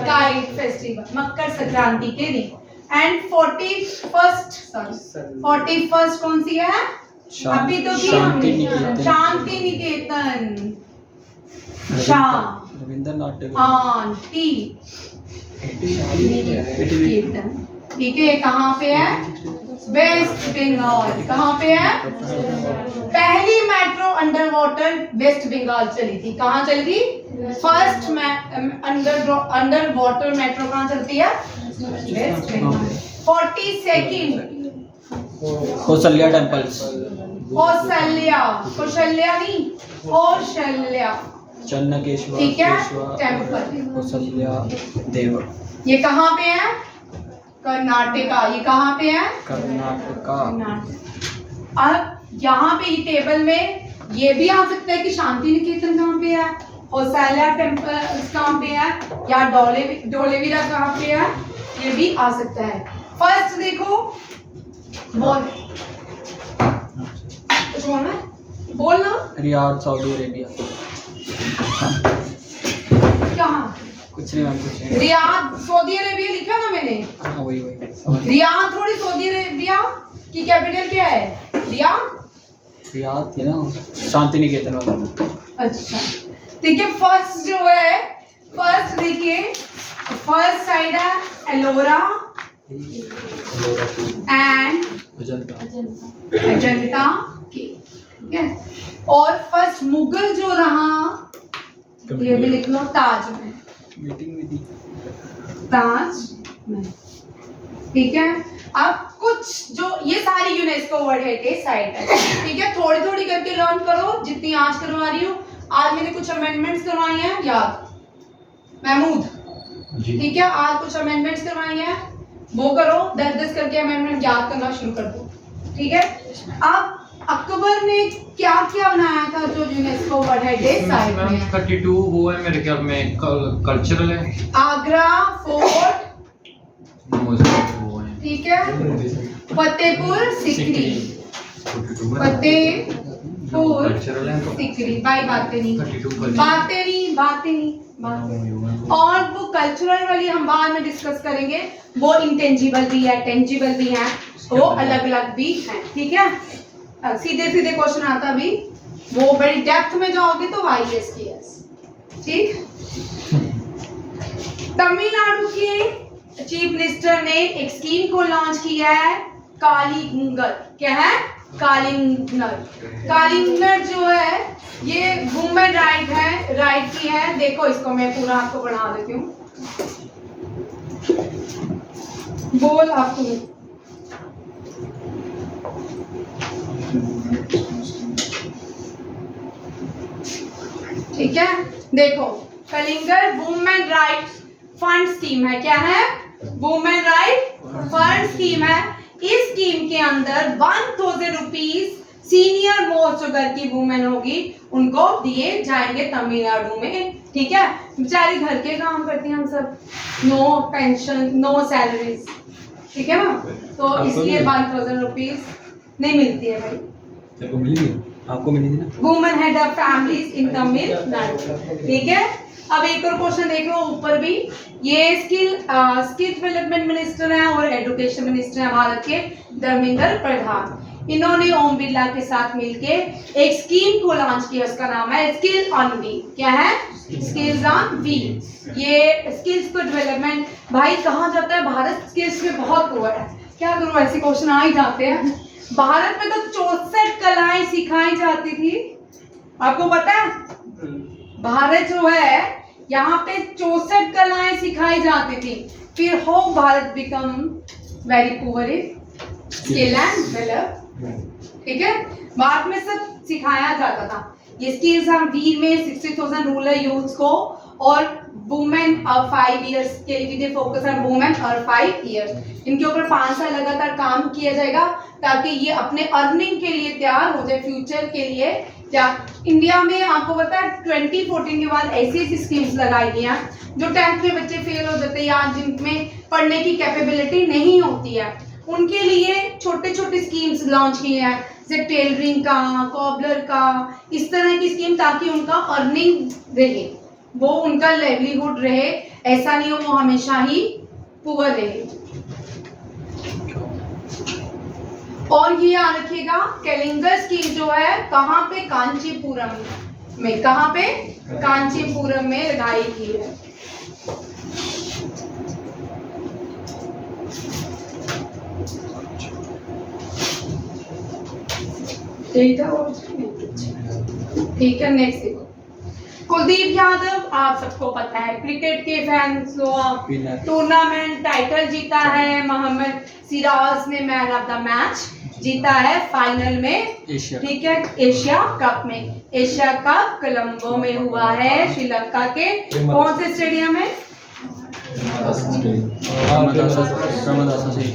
काइट फेस्टिवल, मकर संक्रांति के दिन। एंड 41st कौन सी है? अभी तो की शांति हमने निकेतन। शांति निकेतन। रविंद्रनाथ टैगोर। शांति निकेतन, ठीक है। कहाँ पे है? वेस्ट बंगाल। कहाँ पे है? पहली metro under water West Bengal चली थी। कहाँ चली थी? फर्स्ट अंडर वाटर मेट्रो कहाँ चलती है? वेस्ट बंगाल। 42nd Kaushalya temples. कौशल्या नहीं, कौशल्या, चन्नकेश्वर, ठीक है, केशवा, टेम्पल। कौशल्या देव। ये कहाँ पे है? कर्नाटका। ये कहाँ पे है? कर्नाटका। अब यहाँ पे ये टेबल में ये भी आ सकता है कि शांति निकेतन कहाँ पे है, कौशल्या टेम्पल कहाँ पे है, या डोलेवीरा कहाँ पे है, ये भी आ सकता है। फर्स्ट देखो, बोल कुछ बोलना है? बोलना। Riyadh Saudi Arabia. कहाँ? कुछ नहीं मैम, कुछ नहीं। रियाद सऊदी अरेबिया लिखा ना मैंने। हाँ वही। रियाद थोड़ी सऊदी अरेबिया की कैपिटल क्या है? रियाद थी ना, शांति निकेतन वाला। अच्छा ठीक है। फर्स्ट जो है, फर्स्ट देखिए, फर्स्ट साइड है एलोरा एंड अजंता की, ठीक है। और फर्स्ट मुगल जो रहा, ये भी लिख लो, ताजमहल। मीटिंग में थी। ताजमहल, ठीक है। अब कुछ जो ये सारी यूनेस्को वर्ल्ड हेरिटेज साइट है, ठीक है। थोड़ी थोड़ी करके लर्न करो, जितनी आज करवा रही हूँ। आज मैंने कुछ अमेंडमेंट्स करवाई हैं, याद महमूद, ठीक है। आज कुछ अमेंडमेंट्स करवाई हैं, वो करो। 10-10 करके अमेंडमेंट याद करना शुरू कर दो, ठीक है। अब अकबर ने क्या क्या बनाया था जो यूनेस्को वर्ल्ड हेरिटेज साइट में है? 32 वो है मेरे ख्याल में, कल्चरल है। आगरा फोर्ट, वो है। ठीक है। फतेहपुर सीकरी, फतेहपुर कल्चरल है। सीकरी। भाई बातें नहीं, 32 बातें नहीं। और वो कल्चरल वाली हम बाद में डिस्कस करेंगे। वो इंटेंजिबल भी है, टेंजिबल भी है, वो अलग अलग भी है, ठीक है। सीधे सीधे क्वेश्चन आता भी, वो बड़ी डेप्थ में जाओगे तो IAS की है, ठीक। तमिलनाडु के चीफ मिनिस्टर ने एक स्कीम को लॉन्च किया है, कालिंगर। क्या है? कालिंगर जो है ये वुमेन राइट की है। देखो इसको मैं पूरा आपको पढ़ा देती हूँ। बोल आपको, ठीक है। देखो, कलिंगर वुमेन राइट फंड स्कीम है। क्या है? वुमेन राइट फंड स्कीम है। इस स्कीम के अंदर 1000 रुपीज सीनियर मोस्ट जो घर की वुमेन होगी उनको दिए जाएंगे तमिलनाडु में, ठीक है। बेचारी घर के काम करती हैं हम सब, नो पेंशन, नो सैलरीज, ठीक है ना। तो इसलिए 1000 रुपीज नहीं मिलती है भाई। तेरे मिली थी? आपको मिली थी ना? Women head of families in Tamil Nadu, ठीक है। अब एक और क्वेश्चन देख लो ऊपर भी। ये स्किल डेवलपमेंट मिनिस्टर हैं और एजुकेशन मिनिस्टर हैं भारत के, धर्मेंद्र प्रधान। इन्होंने ओम बिरला के साथ मिलके एक स्कीम को लॉन्च किया, उसका नाम है स्किल ऑन वी। क्या है? स्किल्स ऑन वी। ये स्किल्स को डेवलपमेंट, भाई कहा जाता है भारत स्किल्स में बहुत पुअर है। क्या करूं, ऐसे क्वेश्चन आ ही जाते हैं। भारत में तो 64 कलाएं सिखाई जाती थी, आपको पता है? भारत जो है यहाँ पे 64 कलाएं सिखाई जाती थी। फिर हो Bharat become very poor in skill and development, ठीक है। भारत में सब सिखाया जाता था। ये स्किल्स हम वीर में 60,000 रूरल यूथ्स को और वुमेन 5 इयर्स के लिए फोकस है, वुमेन और 5 इयर्स। इनके ऊपर 5 साल लगातार काम किया जाएगा ताकि ये अपने अर्निंग के लिए तैयार हो जाए, फ्यूचर के लिए। क्या इंडिया में आपको पता है 2014 के बाद ऐसी स्कीम्स लगाई गई हैं जो 10th में बच्चे फेल हो जाते हैं या जिनमें पढ़ने की कैपेबिलिटी नहीं होती है, उनके लिए छोटे छोटे स्कीम्स लॉन्च किए हैं, जैसे टेलरिंग का, कॉबलर का, इस तरह की स्कीम, ताकि उनका अर्निंग रहे, वो उनका लाइवलीहुड रहे। ऐसा नहीं हो वो हमेशा ही पुअर रहे, और ये याद रखिएगा कलिंगा स्कीम जो है कहाँ पे, कांचीपुरम में, कहाँ पे, कांचीपुरम में लगाई गई है। ठीक है, नेक्स्ट देखो, कुलदीप यादव आप सबको पता है, क्रिकेट के फैंस हो आप, टूर्नामेंट टाइटल जीता है। मोहम्मद सिराज ने मैन ऑफ द मैच जीता है फाइनल में, ठीक है, एशिया कप में। एशिया कप कोलंबो में हुआ है, श्रीलंका के कौन से स्टेडियम में?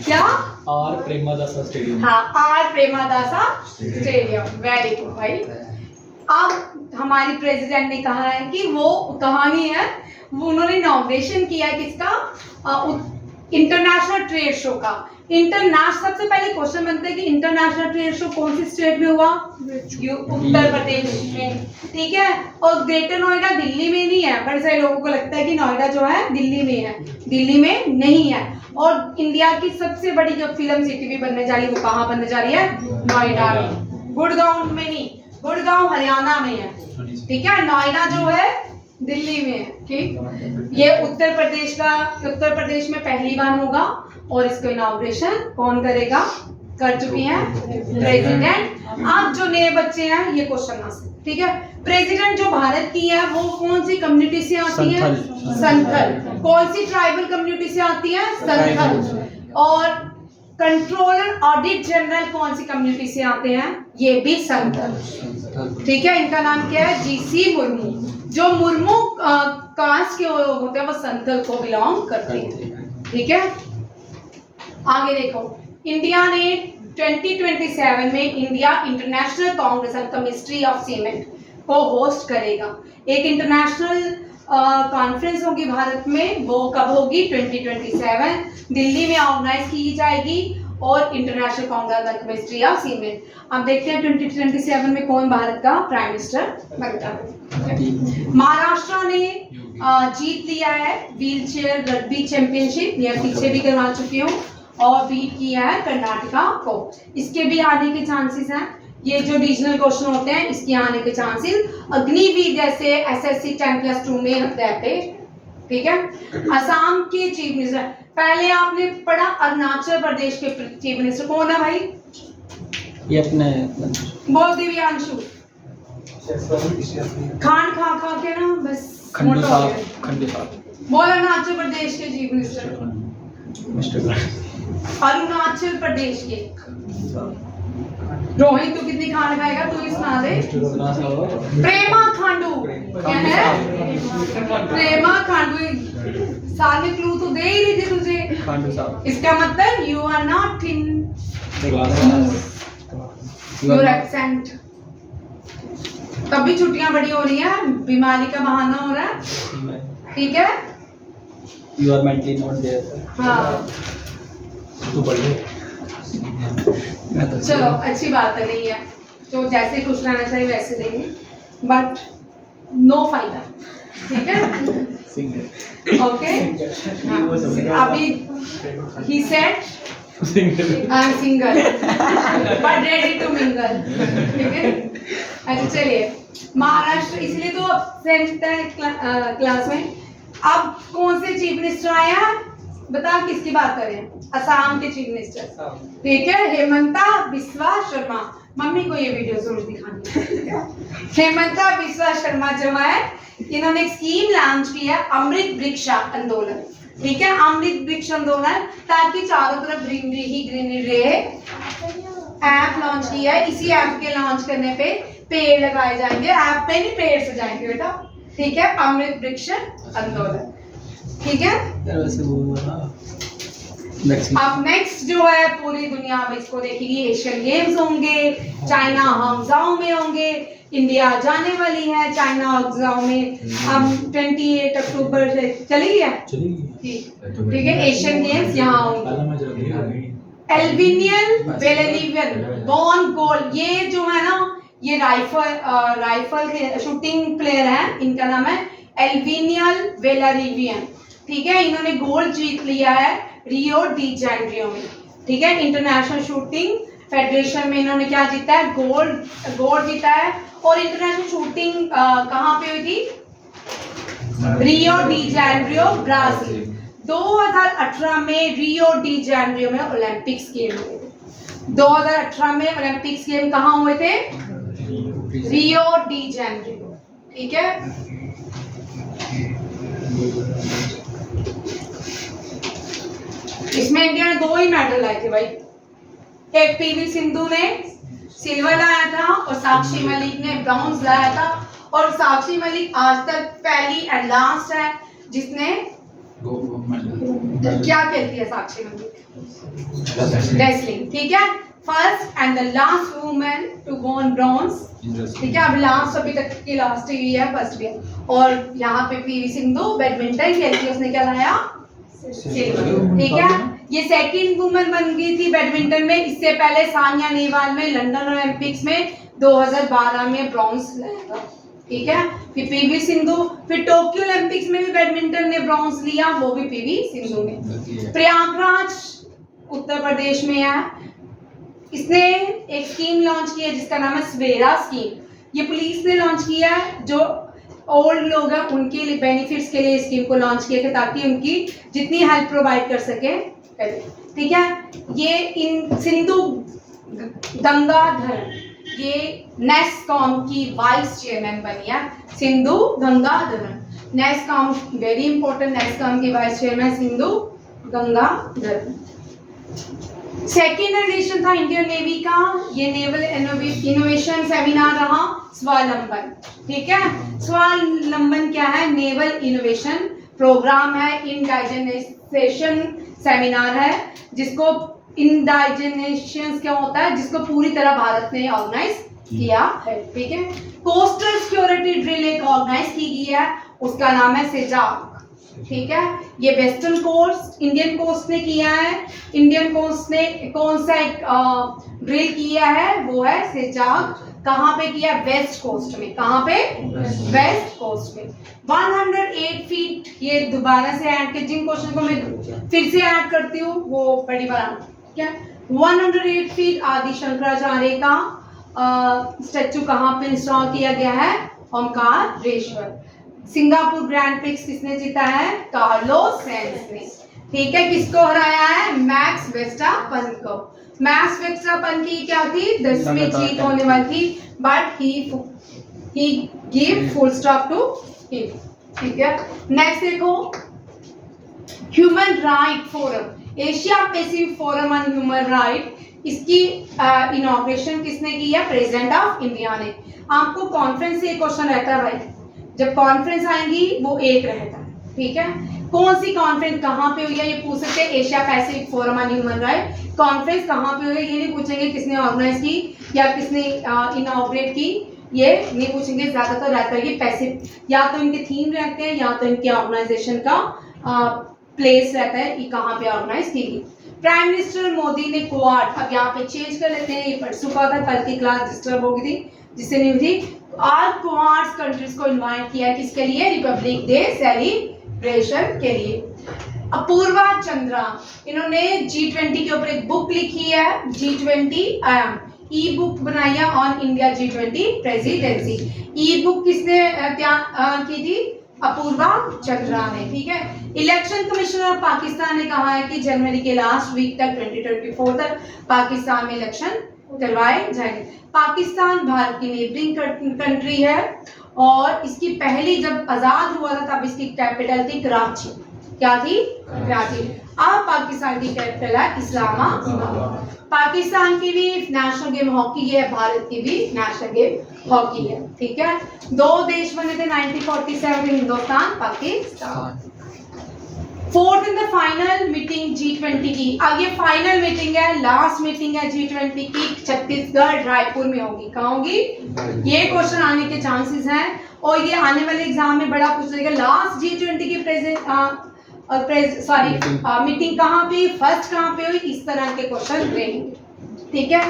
क्या? R Premadasa stadium. हाँ, R Premadasa stadium. Very good भाई। अब हमारी प्रेसिडेंट ने कहा है कि वो कहानी है, वो उन्होंने इनॉग्रेशन किया है किसका, इंटरनेशनल ट्रेड शो का। इंटरनेशनल, सबसे पहले क्वेश्चन बनता है कि इंटरनेशनल ट्रेड शो कौन सी स्टेट में हुआ? उत्तर प्रदेश में, ठीक है। और ग्रेटर नोएडा दिल्ली में नहीं है, बड़े सारे लोगों को लगता है कि नोएडा जो है दिल्ली में है, दिल्ली में नहीं है। और इंडिया की सबसे बड़ी जो फिल्म सिटी भी बनने जा रही है वो कहाँ बनने जा रही है? नोएडा में। गुड़गांव में नहीं, गुड़गांव हरियाणा में है, ठीक है। नोएडा जो है दिल्ली में है, ठीक। ये उत्तर प्रदेश में पहली बार होगा और इसका इनॉग्रेशन कौन करेगा? कर चुकी हैं प्रेसिडेंट। आप जो नए बच्चे हैं ये क्वेश्चन आंसर, ठीक है। प्रेसिडेंट जो भारत की है वो कौन सी कम्युनिटी से आती है? संथल। कौन सी ट्राइबल कम्युनिटी से आती है? संथल। और कंट्रोलर ऑडिट जनरल कौन सी कम्युनिटी से आते हैं? ये भी संथल, ठीक है। इनका नाम क्या है? जीसी मुर्मू। जो मुर्मू कास्ट के लोग होते हैं वो संथल को बिलोंग करते हैं, ठीक है। आगे देखो, इंडिया ने 2027 में India international Congress and chemistry of cement को होस्ट करेगा। एक इंटरनेशनल कॉन्फ्रेंस होगी भारत में, वो कब होगी? 2027 दिल्ली में ऑर्गेनाइज की जाएगी और international Congress and chemistry of cement. अब देखते हैं 2027 में कौन भारत का प्राइम मिनिस्टर बनता है। महाराष्ट्र ने जीत लिया है व्हील चेयर रग्बी चैंपियनशिप, ये पीछे भी करवा चुकी हूँ, और बीट किया है कर्नाटका को। इसके भी आने के चांसेस हैं। ये जो रीजनल क्वेश्चन होते हैं इसके आने के चांसेस अग्निवीर जैसे SSC 10+2 में रहते, ठीक है। असम के चीफ मिनिस्टर, पहले आपने पढ़ा अरुणाचल प्रदेश के चीफ मिनिस्टर कौन है भाई? ये अपने बोल दिव्यांशु। खान खा खा के ना बस खंडू मोटा हो साहब, गया। खंडू साहब। बोल अरुणाचल प्रदेश के चीफ मिनिस्टर। अरुणाचल प्रदेश के रोहित, तू कितनी खाना खाएगा? तू ही सुना दे। प्रेमा खांडू क्या है? प्रेमा खांडू। साल में क्लू तो दे ही रही थी तुझे। खंडू साहब। इसका मतलब you are not in your accent. तब भी छुट्टियां बड़ी हो रही है, बीमारी का बहाना हो रहा है, ठीक है। You are mentally not there. हाँ तू बढ़िया। चलो अच्छी बात है, नहीं है तो जैसे खुश रहना चाहिए वैसे देंगे, बट नो फायदा, ठीक है। ओके, अभी he said I am single but ready to mingle, ठीक है। अच्छा चलिए, महाराष्ट्र इसलिए तो सेंट क्लास में। अब कौन से चीफ मिनिस्टर आए हैं? बता किसकी बात करें? असम के चीफ मिनिस्टर, ठीक है, हेमंता बिस्वा शर्मा। मम्मी को ये वीडियो जरूर दिखानी है। हेमंता बिस्वा शर्मा जो है, इन्होंने एक स्कीम लॉन्च की है, अमृत वृक्ष आंदोलन, ठीक है। अमृत वृक्ष आंदोलन ताकि चारों तरफ ग्रीनरी ही ग्रीनरी रहे। ऐप लॉन्च किया है, इसी ऐप के लॉन्च करने पे पेड़ लगाए जाएंगे, ऐप पे नहीं पेड़ से जाएंगे बेटा, ठीक है। अमृत वृक्ष आंदोलन, ठीक है। अब नेक्स्ट जो है पूरी दुनिया में इसको देखेगी, एशियन गेम्स होंगे, चाइना हांगझाओ में होंगे, इंडिया जाने वाली है चाइना हांगझाओ में। अब 28 अक्टूबर से चली है, ठीक है। एशियन गेम्स यहाँ होंगे। एल्विनियन वेलेरिवियन बॉर्न गोल्ड, ये जो है ना ये राइफल के शूटिंग प्लेयर है, इनका नाम है एल्विनियन वेलेरिवियन, ठीक है। इन्होंने गोल्ड जीत लिया है रियो डी जेनेरियो में, ठीक है, इंटरनेशनल शूटिंग फेडरेशन में इन्होंने क्या जीता है, गोल्ड जीता है। और इंटरनेशनल शूटिंग कहाँ पे हुई थी, रियो डी जेनेरियो ब्राजील। 2018 में रियो डी जेनेरियो में ओलंपिक्स गेम हुए थे। 2018 में ओलंपिक्स गेम कहाँ हुए थे, रियो डी जेनेरियो, ठीक है। इसमें इंडिया ने 2 ही मेडल लाए थे भाई, एक पीवी सिंधु ने सिल्वर लाया था और साक्षी मलिक ने ब्रॉन्ज लाया था। और साक्षी मलिक आज तक पहली एंड लास्ट है जिसने क्या कहती है साक्षी मलिक, रेसलिंग, ठीक है, first and the last women to go bronze, ठीक है। अब लास्ट अभी तक की लास्ट ही है, फर्स्ट भी है। और यहाँ पे पीवी सिंधु बैडमिंटन खेलती है, उसने क्या लाया, सिल्वर, ठीक है। ये सेकंड वुमेन बन गई थी बैडमिंटन में, इससे पहले सानिया नेहवाल में लंदन ओलंपिक्स में 2012 में ब्रॉन्ज लाया था, ठीक है। फिर पीवी सिंधु, फिर टोक्यो ओलंपिक्स में भी बैडमिंटन ने ब्रॉन्ज लिया, वो भी पीवी सिंधु ने। प्रयागराज उत्तर प्रदेश में है, इसने एक स्कीम लॉन्च की है जिसका नाम है सवेरा स्कीम। ये पुलिस ने लॉन्च किया है, जो ओल्ड लोग हैं उनके लिए बेनिफिट्स के लिए इस स्कीम को लॉन्च किया था ताकि उनकी जितनी हेल्प प्रोवाइड कर सके करें, ठीक है। ये इन सिंधु गंगाधर ये नेस्कॉम की वाइस चेयरमैन बनी है, Sindhu Gangadharan. NASSCOM very important, NASSCOM की vice chairman Sindhu Gangadharan. Second edition था इंडियन नेवी का, ये नेवल इनोवेशन सेमिनार रहा स्वावलंबन, ठीक है। स्वावलंबन क्या है, नेवल इनोवेशन प्रोग्राम है, इंडाइजेनाइजेशन सेमिनार है, जिसको इंडाइजेनेशन क्या होता है, जिसको पूरी तरह भारत ने ऑर्गेनाइज किया है, ठीक है। कोस्टल सिक्योरिटी ड्रिल एक ऑर्गेनाइज की गई है, उसका नाम है सेजाक, ठीक है। ये वेस्टर्न कोस्ट इंडियन कोस्ट ने किया है। इंडियन कोस्ट ने कौन सा एक ड्रिल किया है, वो है सेजाक। कहाँ पे किया, वेस्ट कोस्ट में। कहाँ पे, वेस्ट कोस्ट में। 108 फीट, ये दोबारा से ऐड कर, जिन क्वेश्चन को मैं फिर से ऐड करती हूँ वो बड़ी बात, ठीक है। 108 फीट आदि शंकराचार्य का स्टैचू कहाँ पे इंस्टॉल किया गया है, ओमकारेश्वर। सिंगापुर ग्रैंड प्रिक्स किसने जीता है, कार्लोस सेंस ने, ठीक है। किसको हराया है, मैक्स वेस्टापन को। मैक्स वेस्टापन की क्या थी, 10वीं जीत होने वाली थी, but he give full stop to him, ठीक है। नेक्स्ट देखो, human right forum, Asia Pacific forum on human right, इसकी इनॉग्रेशन किसने की है, प्रेसिडेंट ऑफ इंडिया ने। आपको कॉन्फ्रेंस से क्वेश्चन रहता है भाई, जब कॉन्फ्रेंस आएंगी वो एक रहता है, ठीक है। कौन सी कॉन्फ्रेंस कहाँ पे हुई है ये पूछ सकते हैं, Asia Pacific forum on human right. Conference कहाँ पे हुई है ये नहीं पूछेंगे किसने ऑर्गेनाइज की या किसने इनॉग्रेट की, ये नहीं पूछेंगे। ज्यादातर रहता है कि पैसिफिक, या तो इनके थीम रहते हैं या तो इनके ऑर्गेनाइजेशन का प्लेस रहता है कि कहाँ पे ऑर्गेनाइज की गई। प्राइम मिनिस्टर मोदी ने क्वाड, अब यहाँ पे चेंज कर लेते हैं, ये पढ़ चुका था, कल की क्लास डिस्टर्ब हो गई थी जिससे नहीं हुई थी। आज क्वाड कंट्रीज को इनवाइट किया किसके लिए, रिपब्लिक डे सेलिब्रेशन के लिए। अपूर्वा चंद्रा, इन्होंने G20 के ऊपर एक बुक लिखी है, G20 ई बुक बनाई है on India G20 presidency. E book किसने तैयार की थी, अपूर्वा चंद्रा ने, ठीक है। इलेक्शन कमिश्नर पाकिस्तान ने कहा है कि जनवरी के लास्ट वीक तक 2024 तक पाकिस्तान में इलेक्शन करवाए जाएंगे। पाकिस्तान भारत की नेबरिंग कंट्री है और इसकी पहली जब आजाद हुआ था तब इसकी कैपिटल थी कराची। क्या थी, कराची। अब पाकिस्तान की कैपिटल है इस्लामाबाद। पाकिस्तान की भी नेशनल गेम हॉकी है, भारत की भी नेशनल गेम हॉकी है, ठीक है। 2 देश बने थे 1947 में, Hindustan Pakistan. Fourth in the final meeting G20 की, अब ये फाइनल मीटिंग है, लास्ट मीटिंग है G20 की, छत्तीसगढ़ रायपुर में होगी। कहाँ होगी, ये क्वेश्चन आने के चांसेस हैं और ये आने वाले एग्जाम में बड़ा पूछ लेगा। लास्ट G20 की मीटिंग कहाँ पे, फर्स्ट कहाँ पे हुई, इस तरह के क्वेश्चन रहेंगे, ठीक है।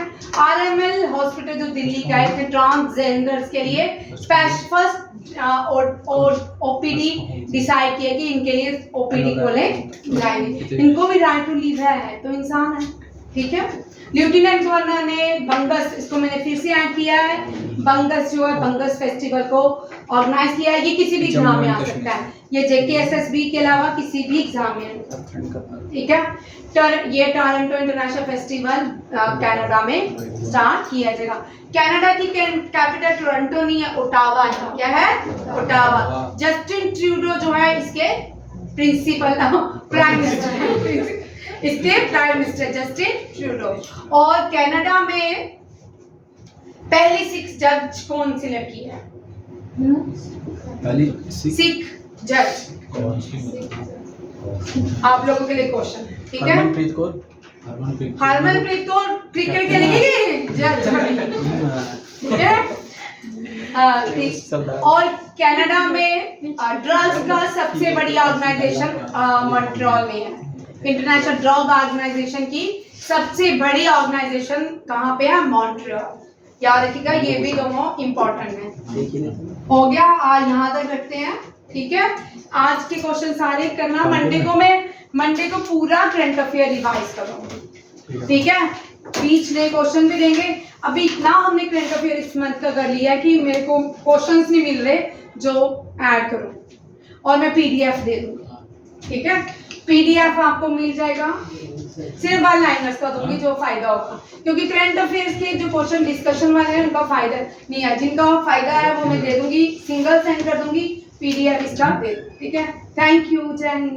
RML हॉस्पिटल जो दिल्ली का है, ट्रांसजेंडर्स के लिए फर्स्ट OPD डिसाइड किया कि इनके लिए OPD खोले जाएंगे। इनको भी राइट टू लिव है तो इंसान है, ठीक है। लेफ्टिनेंट गवर्नर ने बंगस, इसको मैंने फिर से ऐड किया है, बंगस जो है बंगस फेस्टिवल को ऑर्गेनाइज किया है। ये किसी भी एग्जाम में आ सकता है, ये JKSSB के अलावा किसी भी एग्जाम में, ठीक है। ये टोरंटो इंटरनेशनल फेस्टिवल कनाडा में स्टार्ट किया जाएगा। कनाडा की कैपिटल टोरंटो नहीं है, ओटावा है। क्या है? ओटावा। जस्टिन ट्रूडो जो है इसके प्रिंसिपल प्राइम मिनिस्टर है, इसके प्राइम मिनिस्टर जस्टिन ट्रूडो। और कनाडा में पहली 6 जज कौन सिलेक्ट किया है? पहली सिख जज। आप लोगों के लिए क्वेश्चन है, ठीक है। हरमनप्रीत कौर। हरमनप्रीत कौर क्रिकेट खेलेगी जज, ठीक है। ठीक। और कनाडा में ड्रग्स का सबसे बड़ी ऑर्गेनाइजेशन मॉन्ट्रियल में है। इंटरनेशनल ड्रग ऑर्गेनाइजेशन की सबसे बड़ी ऑर्गेनाइजेशन कहाँ पे है? मॉन्ट्रियल। याद रखिएगा, ये भी दोनों इम्पोर्टेंट है। हो गया, आज यहाँ तक रखते हैं, ठीक है। आज के क्वेश्चन सारे करना, मंडे को पूरा करंट अफेयर रिवाइज करूंगी, ठीक है। बीच में क्वेश्चन भी देंगे। अभी इतना हमने करंट अफेयर इस मंथ का कर लिया है कि मेरे को क्वेश्चंस नहीं मिल रहे जो ऐड करूं, और मैं PDF दे दूंगी, ठीक है। PDF आपको मिल जाएगा, सिर्फ 1 लाइनर्स का दूंगी जो फायदा होगा, क्योंकि करंट अफेयर्स के जो क्वेश्चन डिस्कशन वाले हैं उनका फायदा नहीं है, जिनका फायदा है वो मैं दे दूंगी, सिंगल सेंड कर दूंगी, PDF इसका दे दूंगी, ठीक है। थैंक यू, जय हिंद।